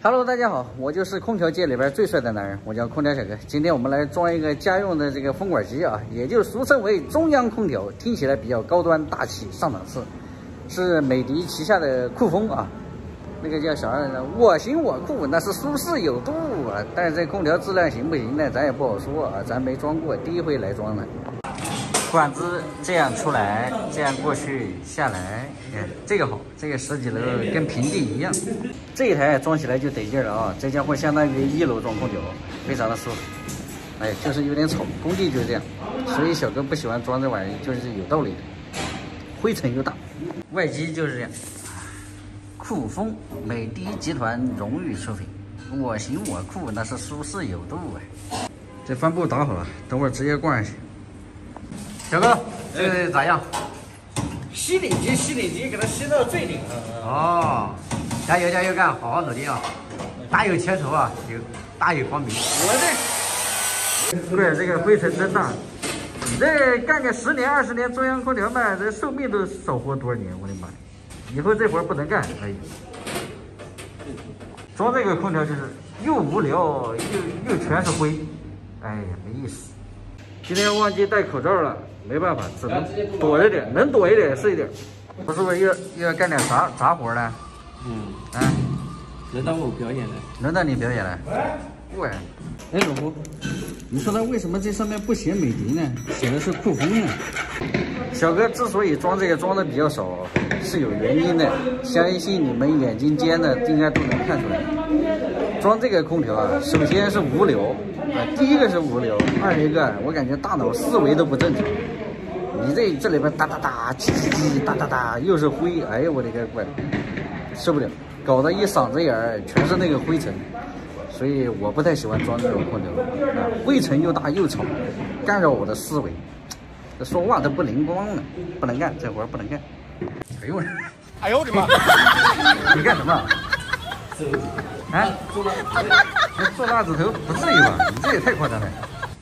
Hello， 大家好，我就是空调界里边最帅的男人，我叫空调小哥。今天我们来装一个家用的这个风管机啊，也就俗称为中央空调，听起来比较高端大气上档次，是美的旗下的酷风啊。那个叫啥来着？我行我酷，那是舒适有度啊。但是这空调质量行不行呢？咱也不好说啊，咱没装过，第一回来装的。管子这样出来，这样过去下来，哎，这个好，这个10几楼跟平地一样。这一台装起来就得劲了啊！这家伙相当于1楼装空调，非常的舒服。哎，就是有点丑，工地就是这样，所以小哥不喜欢装这玩意，就是有道理的。灰尘又大，外机就是这样。酷风，美的集团荣誉出品，我行我酷，那是舒适有度啊！这帆布打好了，等会儿直接挂上去。小哥，这个咋样？吸顶机，给它吸到最顶上。哦，加油加油干，好好努力啊！大有前途啊，大有光明。对，这个灰尘真大。你这干个10年20年中央空调嘛，这寿命都少活多少年？我的妈呀！以后这活不能干，哎呀！装这个空调就是又无聊又全是灰，哎呀，没意思。今天忘记戴口罩了，没办法，只能躲着点，能躲一点是一点。我是不是又要干点杂活了？轮到我表演了，轮到你表演了。喂，哎，老胡，你说他为什么这上面不写美的呢？写的是酷风呢？小哥之所以装这个装的比较少，是有原因的，相信你们眼睛尖的应该都能看出来。装这个空调啊，首先是无聊啊，第一个是无聊，二一个我感觉大脑思维都不正常。你这里边哒哒哒，叽叽叽，哒哒哒，又是灰，哎呀我的个乖，受不了，搞得一嗓子眼儿全是那个灰尘，所以我不太喜欢装这种空调啊，灰尘又大又吵，干扰我的思维。说话都不灵光了，不能干，这活不能干。哎呦我，哎呦我的妈！你干什么？啊？做蜡子头不至于吧？你这也太夸张了。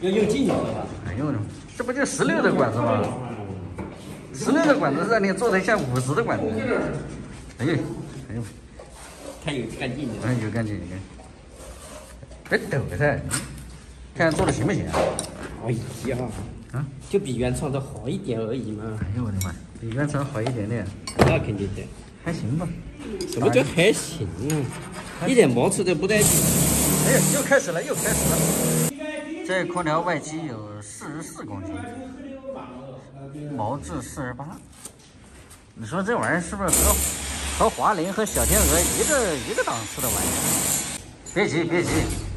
要用劲了吧？哎呦我的妈！这不就16的管子吗？16的管子让你做成像50的管子。哎呦，哎呦，太有干劲了。哎，有干劲，有干劲。别抖它，看做的行不行啊？哎呀，就比原创的好一点而已嘛。哎呦我的妈，比原厂好一点点。那肯定的，还行吧。什么叫还行？一点毛刺都不带劲。哎呀，又开始了。这空调外机有44公斤，毛质48。你说这玩意儿是不是和华凌和小天鹅一个档次的玩意儿？别急，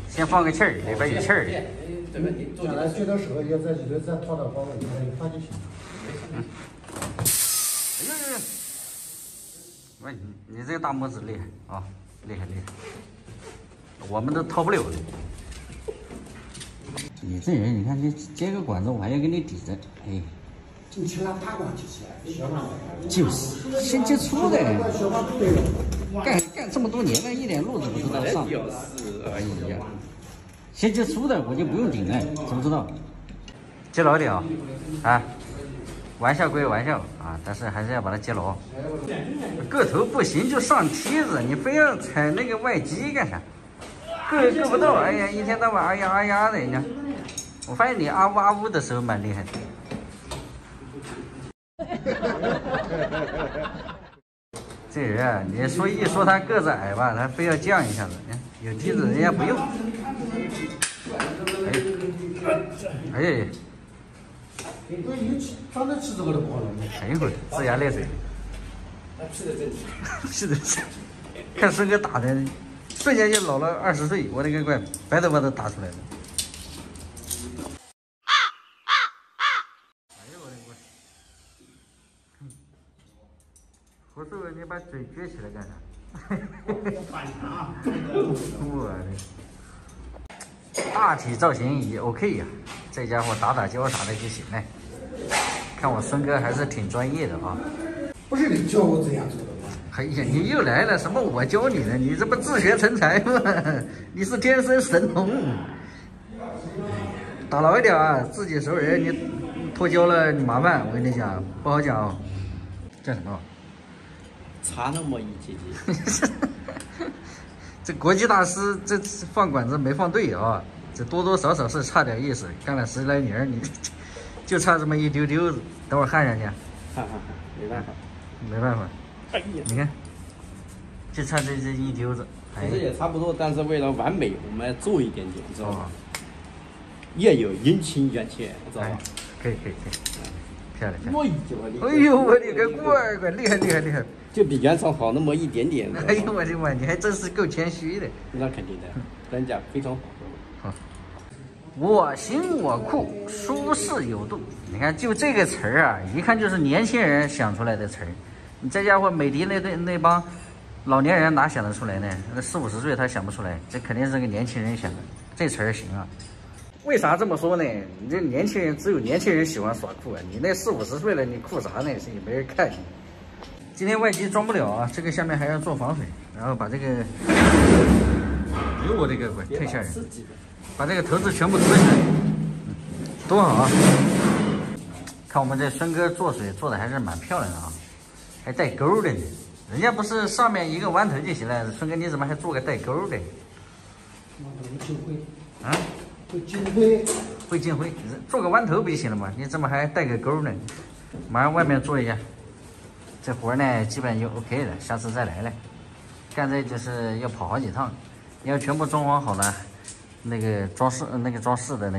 先放个气儿，里边有气儿的。将来接到时候要在里头再套到包里面一放就行了。哎呦！喂，你这个大拇指厉害啊，厉害！我们都套不了了。你这人，你看这接个管子，我还要给你抵着，哎。进去了，大管就起来，小管就是先接触的，干这么多年了，一点路子不知道上。哎呀，先接触的我就不用顶了，知不知道？接牢点啊！玩笑归玩笑啊，但是还是要把它接牢。个头不行就上梯子，你非要踩那个外机干啥？够不到，哎呀，一天到晚哎呀的，你看。我发现你啊呜啊呜的时候蛮厉害的。这人啊，你说他个子矮吧，他非要降一下子，有梯子人家不用。哎呀！装在吃这个都不好了。哎呦，龇牙咧嘴。是的，看孙哥打的，瞬间就老了20岁，我的个乖，白头发都打出来了。胡叔，你把嘴撅起来干啥？反常。我的，大体造型也 OK 呀，这家伙打胶啥的就行了。看我孙哥还是挺专业的啊。不是你教我这样做的吗？哎呀，你又来了，什么我教你的？你这不自学成才吗？你是天生神童。打牢一点啊，自己熟人，你脱胶了你麻烦，我跟你讲不好讲哦。叫什么？差那么一截截。这国际大师这次放管子没放对啊，这多多少少是差点意思。干了10来年，你就差这么一丢丢子。等会儿焊上去。没办法，没办法。哎呀，你看，就差这一丢子。其实也差不多，但是为了完美，我们做一点点，知道吧？也有阴晴圆缺，知道吧？可以，漂亮。哎呦，我的个乖，厉害！就比原厂好那么一点点。哎呦我的妈，你还真是够谦虚的。那肯定的，人家非常好。我行我酷，舒适有度。你看，就这个词儿啊，一看就是年轻人想出来的词儿。你这家伙美的那帮老年人哪想得出来呢？那40、50岁他想不出来，这肯定是个年轻人想的。这词儿行啊。为啥这么说呢？你这年轻人只有年轻人喜欢耍酷啊！你那40、50岁了，你酷啥呢？是也没人看你。今天外机装不了啊，这个下面还要做防水，然后把这个，哎呦我的个乖，太吓人！把这个头子全部支起来，多好啊！看我们这孙哥做水做的还是蛮漂亮的啊，还带钩的呢。人家不是上面一个弯头就行了，孙哥你怎么还做个带钩的？啊？会进灰，做个弯头不就行了吗？你怎么还带个钩呢？马上外面做一下，这活呢基本就 OK 了，下次再来了。干这就是要跑好几趟，你要全部装潢好了，那个装饰的那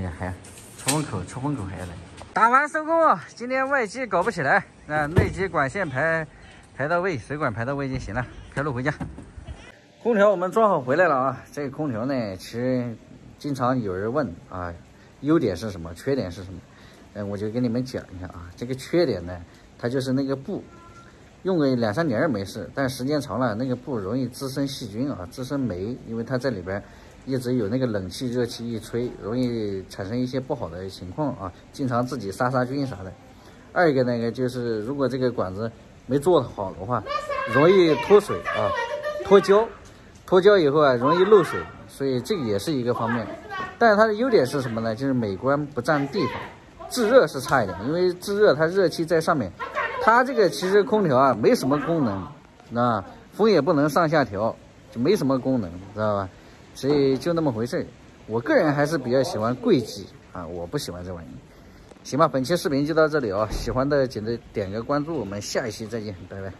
个还抽风口还要来。打完收工啊！今天外机搞不起来，内机管线排到位，水管排到位就行了，开路回家。空调我们装好回来了啊！这个空调呢，其实经常有人问啊，优点是什么，缺点是什么？我就给你们讲一下啊。这个缺点呢，它就是那个布，用个2、3年没事，但时间长了，那个布容易滋生细菌啊，滋生霉，因为它在里边一直有那个冷气、热气一吹，容易产生一些不好的情况啊。经常自己杀菌啥的。二一个那个就是，如果这个管子没做好的话，容易脱水啊，脱胶以后啊，容易漏水，所以这个也是一个方面。但是它的优点是什么呢？就是美观不占地方，制热是差一点，因为制热它热气在上面。它这个其实空调啊没什么功能，啊，风也不能上下调，就没什么功能，知道吧？所以就那么回事。我个人还是比较喜欢贵机啊，我不喜欢这玩意。行吧，本期视频就到这里啊，喜欢的记得点个关注，我们下一期再见，拜拜。